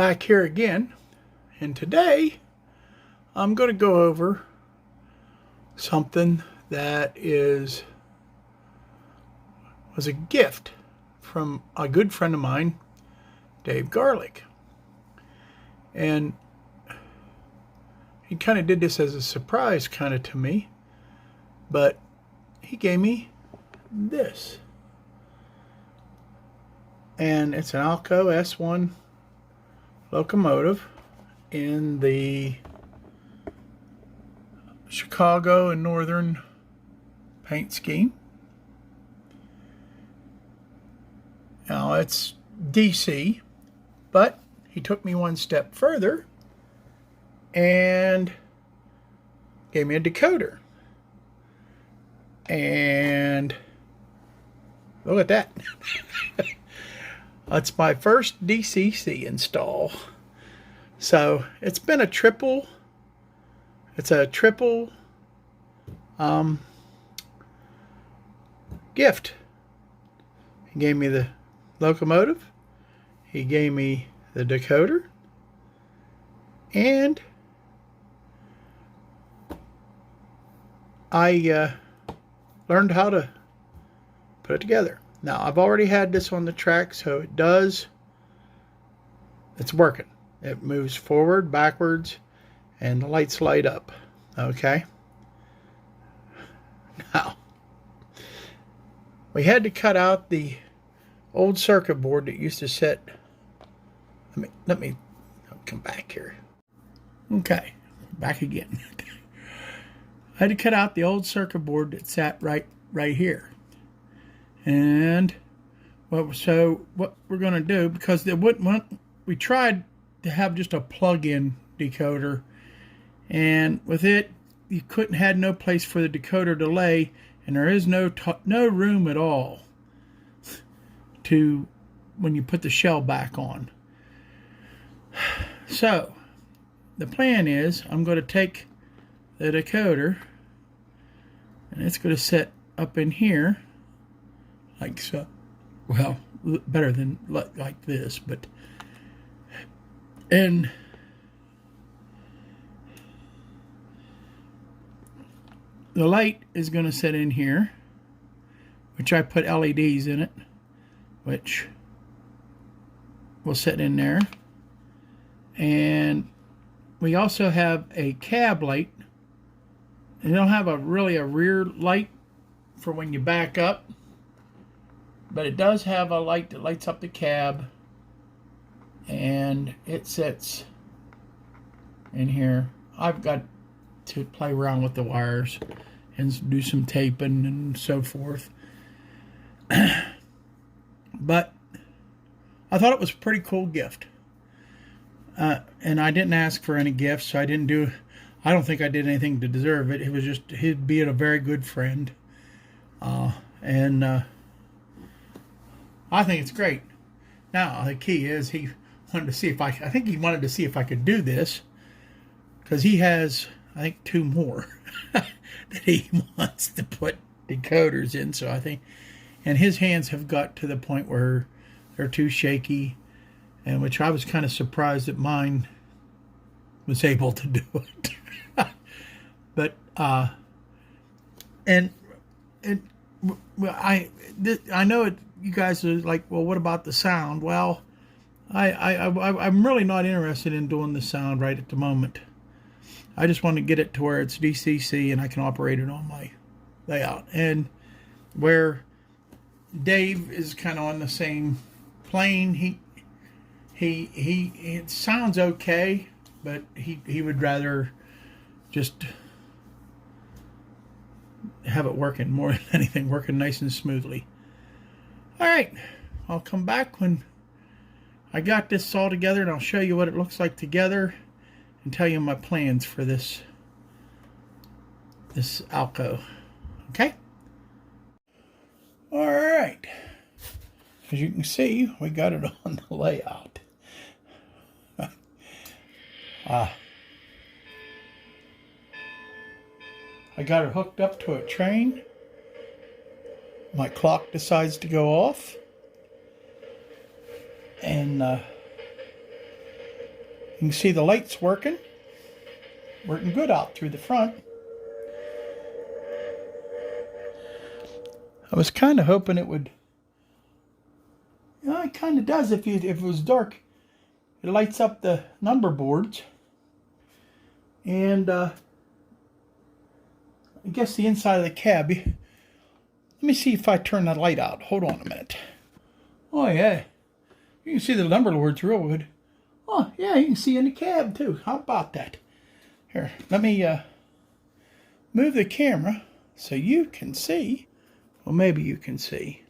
back here again, and today I'm going to go over something that was a gift from a good friend of mine, Dave Garlick. And he kind of did this as a surprise kind of to me, but he gave me this. And it's an Alco S1 locomotive in the Chicago and Northern paint scheme. Now it's DC, but he took me one step further and gave me a decoder. And look at that. That's my first DCC install. So it's been a triple. It's a triple gift. He gave me the locomotive. He gave me the decoder. And I learned how to put it together. Now, I've already had this on the track, so it's working. It moves forward, backwards, and the lights light up. Okay? Now, we had to cut out the old circuit board that used to sit. Let me come back here. Okay, back again. I had to cut out the old circuit board that sat right here. And what we're going to do, because we tried to have just a plug-in decoder, and with it you had no place for the decoder to lay, and there is no room at all to when you put the shell back on. So the plan is I'm going to take the decoder and it's going to sit up in here like so. Well, better than like this, but and the light is going to sit in here, which I put LEDs in it, which will sit in there. And we also have a cab light. You don't have really a rear light for when you back up, but it does have a light that lights up the cab, and it sits in here. I've got to play around with the wires and do some taping and so forth. But I thought it was a pretty cool gift. And I didn't ask for any gifts, so I don't think I did anything to deserve it. It was just him being a very good friend. And I think it's great. Now, the key is he wanted to see if I think he wanted to see if I could do this, because he has, I think, 2 more that he wants to put decoders in. So I think, and his hands have got to the point where they're too shaky, and which I was kind of surprised that mine was able to do it. But I know it. You guys are like, well, what about the sound? Well, I'm really not interested in doing the sound right at the moment. I just want to get it to where it's DCC and I can operate it on my layout. And where Dave is kind of on the same plane, it sounds okay, but he would rather just have it working more than anything, working nice and smoothly. All right, I'll come back when I got this all together, and I'll show you what it looks like together and tell you my plans for this Alco. Okay? All right. As you can see, we got it on the layout. I got it hooked up to a train. My clock decides to go off. And can see the lights working good out through the front. I was kind of hoping it would, it kind of does if it was dark. It lights up the number boards. And I guess the inside of the cab. Let me see if I turn that light out. Hold on a minute. Oh yeah, you can see the number boards real good. Oh yeah, you can see in the cab too. How about that? Here, let me move the camera so you can see. Well, maybe you can see.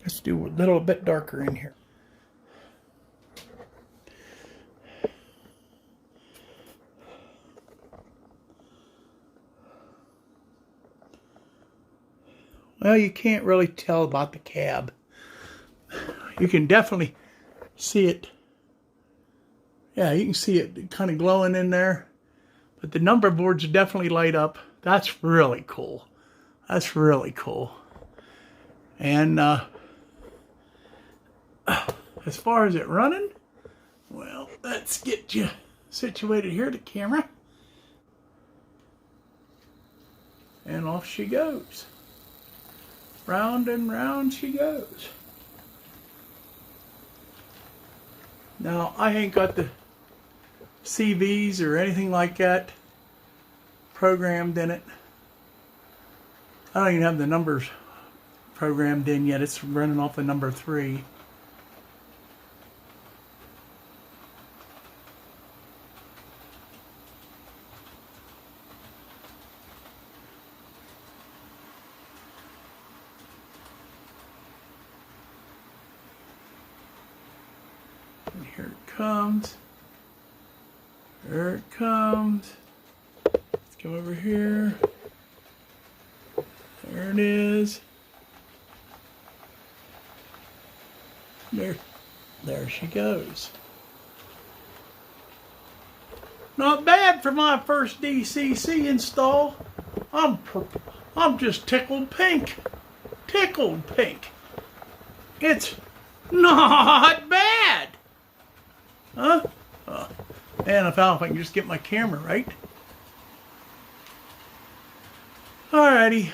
Let's do a little bit darker in here. Well, you can't really tell about the cab. You can definitely see it. Yeah, you can see it kind of glowing in there. But the number boards definitely light up. That's really cool. That's really cool. And as far as it running, well, let's get you situated here, the camera. And off she goes. Round and round she goes. Now, I ain't got the CVs or anything like that programmed in it. I don't even have the numbers programmed in yet. It's running off of number 3. And here it comes. There it comes. Let's come over here. There it is. There she goes. Not bad for my first DCC install. I'm just tickled pink. Tickled pink. It's not bad. Huh? And I found if I can just get my camera right. Alrighty.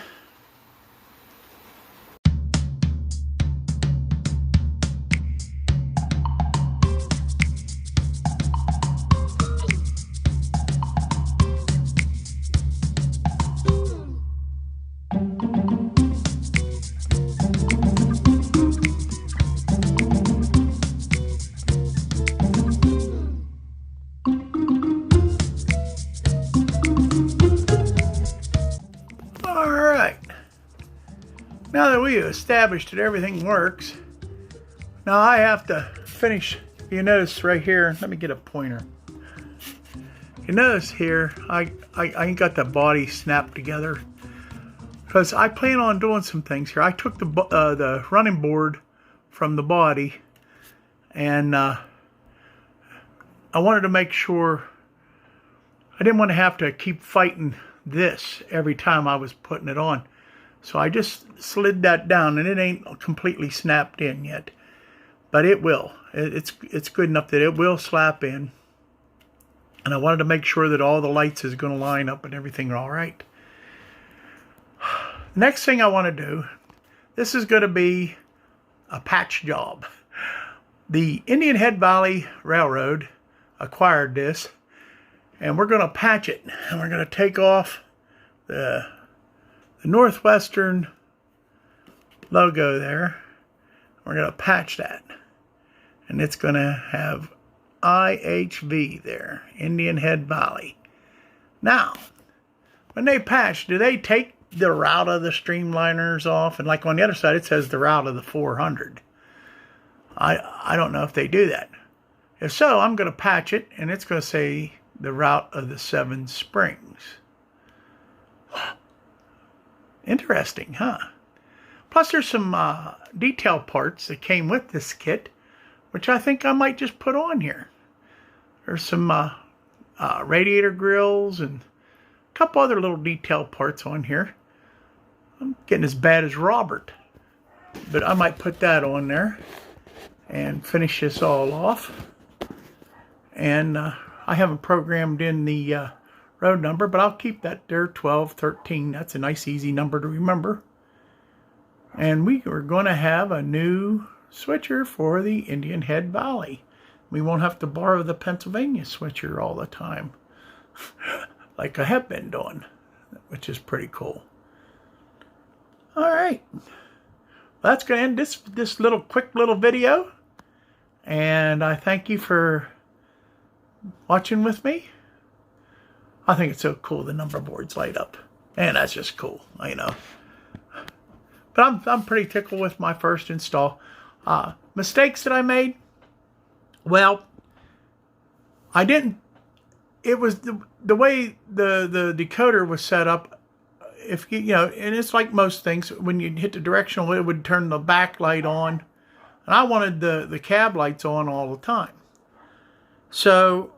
Now that we have established that everything works, now I have to finish. You notice right here, let me get a pointer. You notice here, I ain't got the body snapped together because I plan on doing some things here. I took the running board from the body, and I wanted to make sure I didn't want to have to keep fighting this every time I was putting it on. So I just slid that down, and it ain't completely snapped in yet, but it will. It's good enough that it will slap in. And I wanted to make sure that all the lights is going to line up and everything are all right. Next thing I want to do, this is going to be a patch job. The Indian Head Valley Railroad acquired this, and we're going to patch it. And we're going to take off the Northwestern logo there. We're going to patch that. And it's going to have IHV there, Indian Head Valley. Now, when they patch, do they take the route of the streamliners off? And like on the other side, it says the route of the 400. I don't know if they do that. If so, I'm going to patch it, and it's going to say the route of the 7 Springs. Interesting, huh? Plus, there's some detail parts that came with this kit, which I think I might just put on here. There's some radiator grills and a couple other little detail parts on here. I'm getting as bad as Robert, but I might put that on there and finish this all off. And I haven't programmed in the road number, but I'll keep that there, 1213. That's a nice, easy number to remember. And we are going to have a new switcher for the Indian Head Valley. We won't have to borrow the Pennsylvania switcher all the time, like I have been doing, which is pretty cool. All right. That's going to end this quick little video. And I thank you for watching with me. I think it's so cool the number boards light up. And that's just cool, you know. But I'm pretty tickled with my first install. Mistakes that I made? Well, I didn't. It was the way the decoder was set up. If you know, and it's like most things, when you hit the directional, it would turn the backlight on, and I wanted the cab lights on all the time. So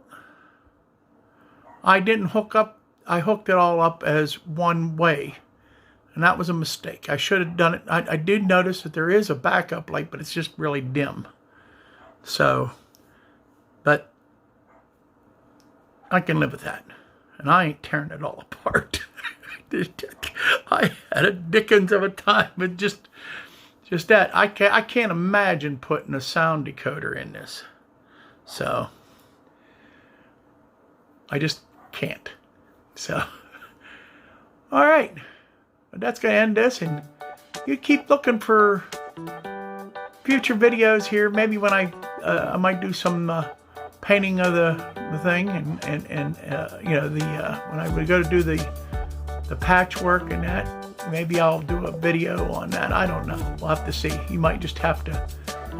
I didn't hook up. I hooked it all up as one way. And that was a mistake. I should have done it. I did notice that there is a backup light, but it's just really dim. So, but I can live with that. And I ain't tearing it all apart. I had a dickens of a time with just that. I can't imagine putting a sound decoder in this. So, I just can't. So, all right. But that's going to end this, and you keep looking for future videos here. Maybe when I might do some painting of the thing, and you know, when I would go to do the patchwork and that, maybe I'll do a video on that. I don't know. We'll have to see. You might just have to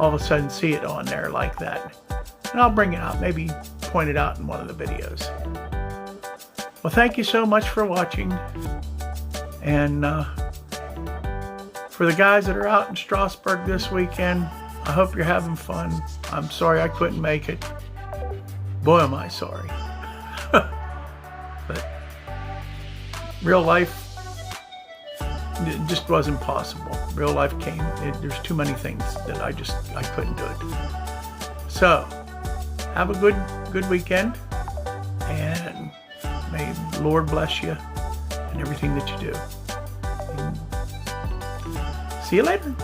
all of a sudden see it on there like that, and I'll bring it out. Maybe point it out in one of the videos. Well, thank you so much for watching. And for the guys that are out in Stausburg this weekend, I hope you're having fun. I'm sorry I couldn't make it. Boy, am I sorry. But real life, it just wasn't possible. Real life came. There's too many things that I couldn't do it. So, have a good weekend, and may the Lord bless you and everything that you do. And see you later.